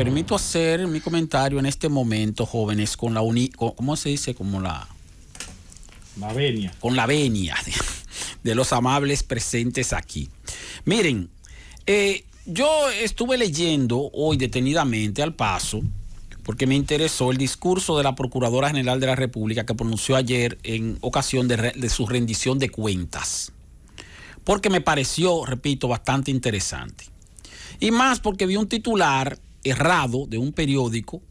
permito hacer mi comentario en este momento, jóvenes, con la ¿cómo se dice? Como la venia. Con la venia de los amables presentes aquí. Miren, yo estuve leyendo hoy detenidamente al paso, porque me interesó el discurso de la Procuradora General de la República que pronunció ayer en ocasión de su rendición de cuentas. Porque me pareció, repito, bastante interesante. Y más porque vi un titular errado de un periódico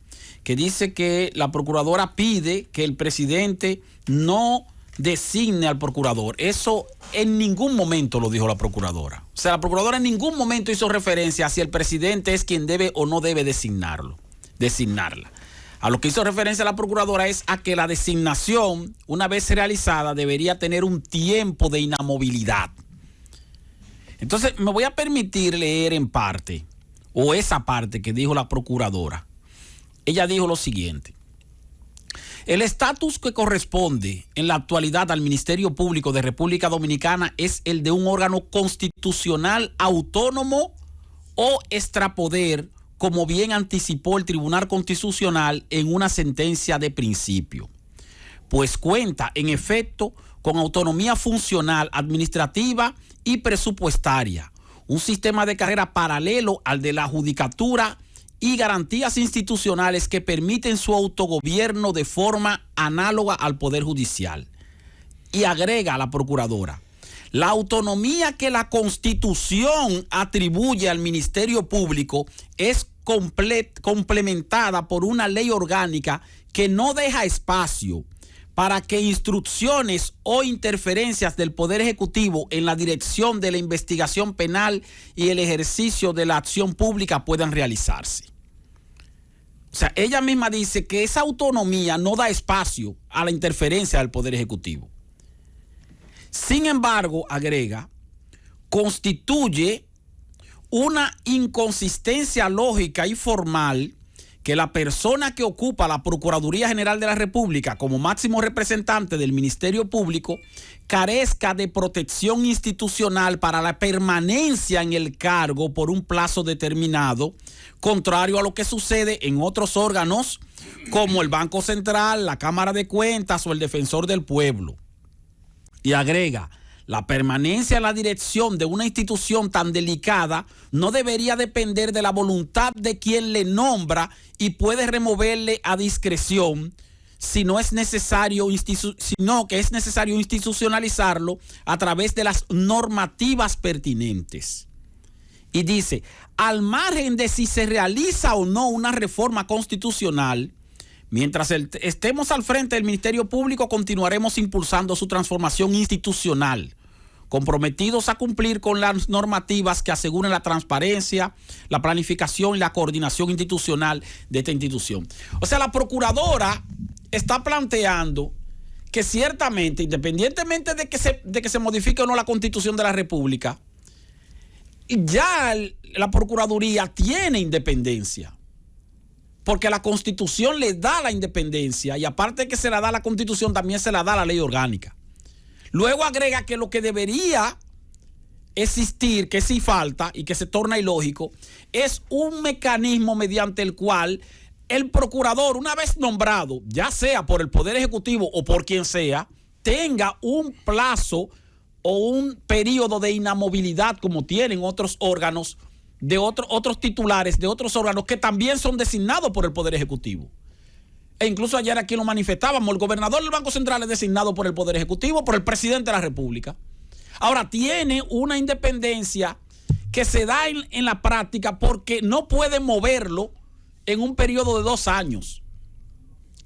que dice que la Procuradora pide que el presidente no designe al procurador. Eso en ningún momento lo dijo la Procuradora. O sea, la Procuradora en ningún momento hizo referencia a si el presidente es quien debe o no debe designarla. A lo que hizo referencia la Procuradora es a que la designación, una vez realizada, debería tener un tiempo de inamovilidad. Entonces, me voy a permitir leer en parte, o esa parte que dijo la Procuradora. Ella dijo lo siguiente: el estatus que corresponde en la actualidad al Ministerio Público de República Dominicana es el de un órgano constitucional autónomo o extrapoder, como bien anticipó el Tribunal Constitucional en una sentencia de principio, pues cuenta, en efecto, con autonomía funcional, administrativa y presupuestaria, un sistema de carrera paralelo al de la judicatura y garantías institucionales que permiten su autogobierno de forma análoga al Poder Judicial. Y agrega a la Procuradora: la autonomía que la Constitución atribuye al Ministerio Público es complementada por una ley orgánica que no deja espacio para que instrucciones o interferencias del Poder Ejecutivo en la dirección de la investigación penal y el ejercicio de la acción pública puedan realizarse. O sea, ella misma dice que esa autonomía no da espacio a la interferencia del Poder Ejecutivo. Sin embargo, agrega, constituye una inconsistencia lógica y formal que la persona que ocupa la Procuraduría General de la República como máximo representante del Ministerio Público carezca de protección institucional para la permanencia en el cargo por un plazo determinado, contrario a lo que sucede en otros órganos como el Banco Central, la Cámara de Cuentas o el Defensor del Pueblo. Y agrega: la permanencia en la dirección de una institución tan delicada no debería depender de la voluntad de quien le nombra y puede removerle a discreción, sino que es necesario institucionalizarlo a través de las normativas pertinentes. Y dice: al margen de si se realiza o no una reforma constitucional, mientras estemos al frente del Ministerio Público, continuaremos impulsando su transformación institucional, comprometidos a cumplir con las normativas que aseguren la transparencia, la planificación y la coordinación institucional de esta institución. O sea, la Procuradora está planteando que ciertamente, independientemente de que se modifique o no la Constitución de la República, ya la Procuraduría tiene independencia, porque la Constitución le da la independencia y aparte de que se la da la Constitución, también se la da la ley orgánica. Luego agrega que lo que debería existir, que sí falta y que se torna ilógico, es un mecanismo mediante el cual el procurador, una vez nombrado, ya sea por el Poder Ejecutivo o por quien sea, tenga un plazo o un periodo de inamovilidad como tienen otros órganos, de otros titulares de otros órganos que también son designados por el Poder Ejecutivo. E incluso ayer aquí lo manifestábamos, el gobernador del Banco Central es designado por el Poder Ejecutivo, por el presidente de la República. Ahora, tiene una independencia que se da en la práctica porque no puede moverlo en un periodo de 2 años,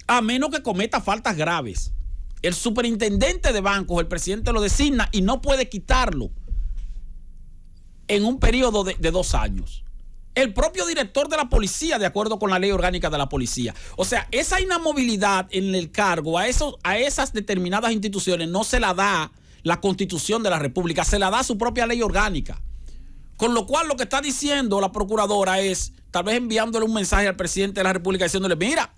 a menos que cometa faltas graves. El superintendente de bancos, el presidente lo designa y no puede quitarlo en un periodo de 2 años. El propio director de la policía, de acuerdo con la ley orgánica de la policía. O sea, esa inamovilidad en el cargo a esas determinadas instituciones no se la da la Constitución de la República, se la da su propia ley orgánica. Con lo cual, lo que está diciendo la Procuradora es, tal vez enviándole un mensaje al presidente de la República diciéndole: mira,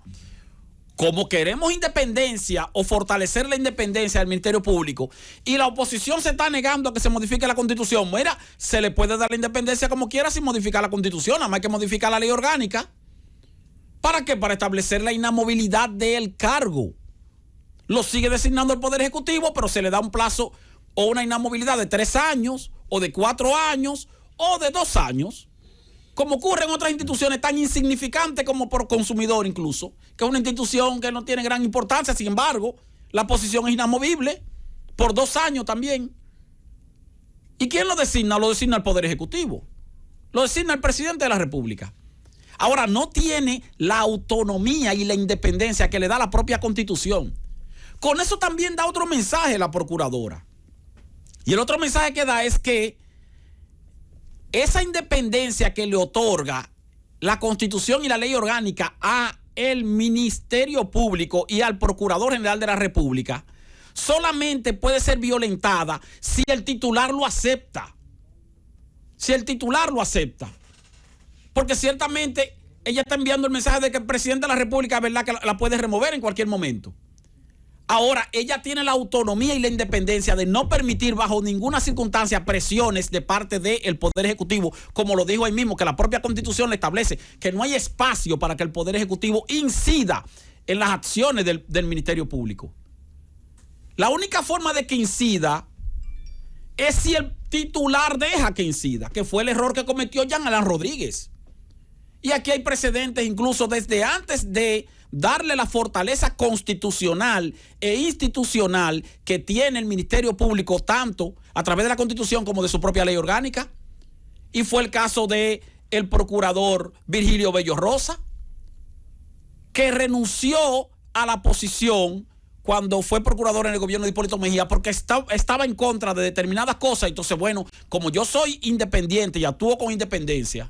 como queremos independencia o fortalecer la independencia del Ministerio Público y la oposición se está negando a que se modifique la Constitución, mira, se le puede dar la independencia como quiera sin modificar la Constitución, nada más hay que modificar la ley orgánica. ¿Para qué? Para establecer la inamovilidad del cargo. Lo sigue designando el Poder Ejecutivo, pero se le da un plazo o una inamovilidad de 3 años, o de 4 años, o de 2 años, como ocurre en otras instituciones tan insignificantes como por consumidor incluso, que es una institución que no tiene gran importancia, sin embargo, la posición es inamovible, por 2 años también. ¿Y quién lo designa? Lo designa el Poder Ejecutivo. Lo designa el presidente de la República. Ahora, no tiene la autonomía y la independencia que le da la propia Constitución. Con eso también da otro mensaje la procuradora. Y el otro mensaje que da es que esa independencia que le otorga la Constitución y la ley orgánica a el Ministerio Público y al Procurador General de la República solamente puede ser violentada si el titular lo acepta. Si el titular lo acepta. Porque ciertamente ella está enviando el mensaje de que el presidente de la República, ¿verdad?, que la puede remover en cualquier momento. Ahora, ella tiene la autonomía y la independencia de no permitir bajo ninguna circunstancia presiones de parte del Poder Ejecutivo, como lo dijo ahí mismo, que la propia Constitución le establece que no hay espacio para que el Poder Ejecutivo incida en las acciones del Ministerio Público. La única forma de que incida es si el titular deja que incida, que fue el error que cometió Jean Alain Rodríguez. Y aquí hay precedentes incluso desde antes de darle la fortaleza constitucional e institucional que tiene el Ministerio Público, tanto a través de la Constitución como de su propia ley orgánica. Y fue el caso de el procurador Virgilio Bello Rosa, que renunció a la posición cuando fue procurador en el gobierno de Hipólito Mejía porque estaba en contra de determinadas cosas. Entonces, bueno, como yo soy independiente y actúo con independencia,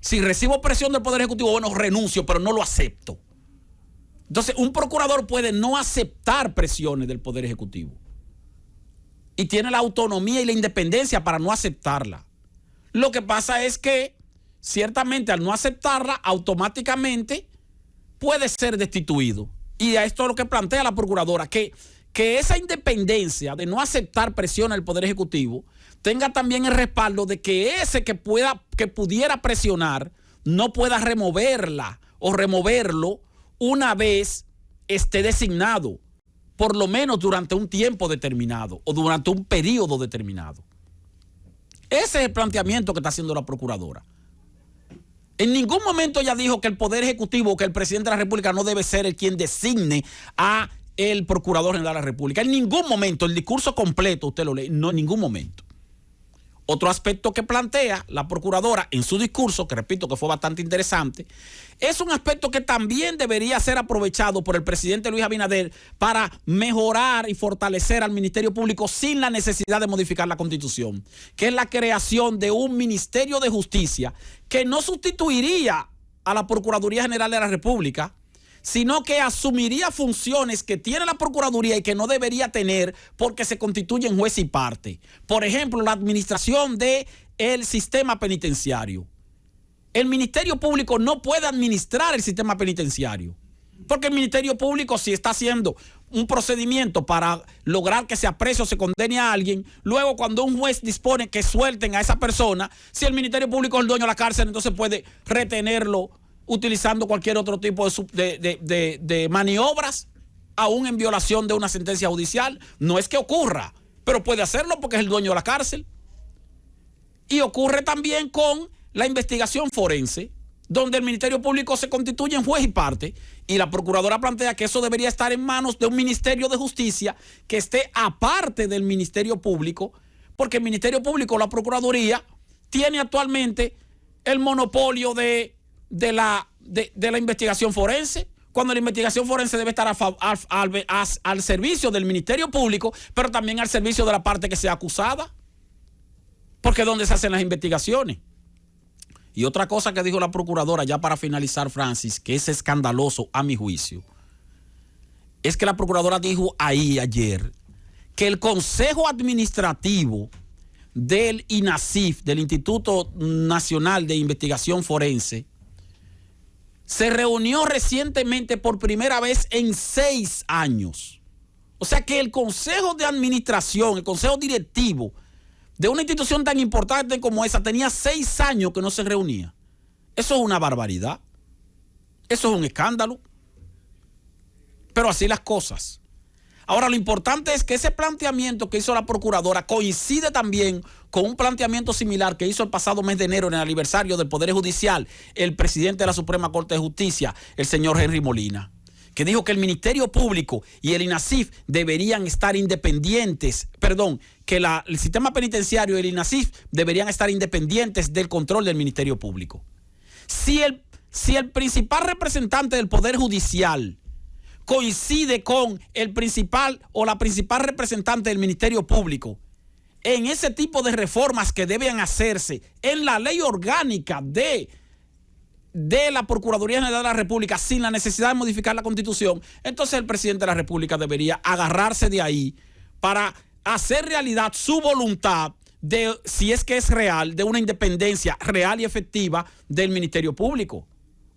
si recibo presión del Poder Ejecutivo, bueno, renuncio, pero no lo acepto. Entonces, un procurador puede no aceptar presiones del Poder Ejecutivo y tiene la autonomía y la independencia para no aceptarla. Lo que pasa es que, ciertamente, al no aceptarla, automáticamente puede ser destituido. Y a esto es lo que plantea la procuradora, que esa independencia de no aceptar presión del Poder Ejecutivo tenga también el respaldo de que ese que pudiera presionar no pueda removerla o removerlo una vez esté designado, por lo menos durante un tiempo determinado o durante un periodo determinado. Ese es el planteamiento que está haciendo la procuradora. En ningún momento ella dijo que el Poder Ejecutivo, que el presidente de la República no debe ser el quien designe a el Procurador General de la República. En ningún momento, el discurso completo, usted lo lee, no en ningún momento. Otro aspecto que plantea la procuradora en su discurso, que repito que fue bastante interesante, es un aspecto que también debería ser aprovechado por el presidente Luis Abinader para mejorar y fortalecer al Ministerio Público sin la necesidad de modificar la Constitución, que es la creación de un Ministerio de Justicia que no sustituiría a la Procuraduría General de la República, sino que asumiría funciones que tiene la Procuraduría y que no debería tener porque se constituyen juez y parte. Por ejemplo, la administración del sistema penitenciario. El Ministerio Público no puede administrar el sistema penitenciario, porque el Ministerio Público, si está haciendo un procedimiento para lograr que se aprecie o se condene a alguien, luego cuando un juez dispone que suelten a esa persona, si el Ministerio Público es el dueño de la cárcel, entonces puede retenerlo utilizando cualquier otro tipo de maniobras, aún en violación de una sentencia judicial. No es que ocurra, pero puede hacerlo porque es el dueño de la cárcel. Y ocurre también con la investigación forense, donde el Ministerio Público se constituye en juez y parte, y la procuradora plantea que eso debería estar en manos de un Ministerio de Justicia que esté aparte del Ministerio Público, porque el Ministerio Público, la Procuraduría, tiene actualmente el monopolio de la investigación forense, cuando la investigación forense debe estar al servicio del Ministerio Público, pero también al servicio de la parte que sea acusada, porque es donde se hacen las investigaciones. Y otra cosa que dijo la procuradora, ya para finalizar, Francis, que es escandaloso a mi juicio, es que la procuradora dijo ahí ayer que el Consejo Administrativo del INACIF, del Instituto Nacional de Investigación Forense, se reunió recientemente por primera vez en 6 años. O sea que el Consejo de Administración, el Consejo Directivo de una institución tan importante como esa, tenía 6 años que no se reunía. Eso es una barbaridad. Eso es un escándalo. Pero así las cosas. Ahora, lo importante es que ese planteamiento que hizo la procuradora coincide también con un planteamiento similar que hizo el pasado mes de enero en el aniversario del Poder Judicial el presidente de la Suprema Corte de Justicia, el señor Henry Molina, que dijo que el Ministerio Público y el INASIF deberían estar independientes, que el sistema penitenciario y el INASIF deberían estar independientes del control del Ministerio Público. Si el principal representante del Poder Judicial coincide con el principal o la principal representante del Ministerio Público en ese tipo de reformas que deben hacerse en la ley orgánica de la Procuraduría General de la República sin la necesidad de modificar la Constitución, entonces el presidente de la República debería agarrarse de ahí para hacer realidad su voluntad de, si es que es real, de una independencia real y efectiva del Ministerio Público.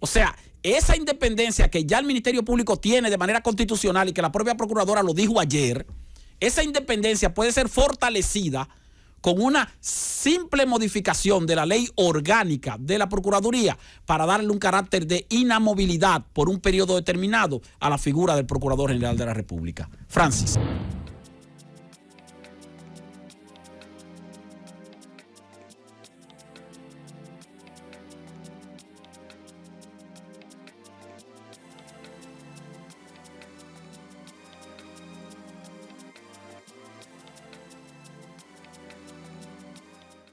O sea, esa independencia que ya el Ministerio Público tiene de manera constitucional y que la propia Procuradora lo dijo ayer, esa independencia puede ser fortalecida con una simple modificación de la ley orgánica de la Procuraduría para darle un carácter de inamovilidad por un periodo determinado a la figura del Procurador General de la República. Francis.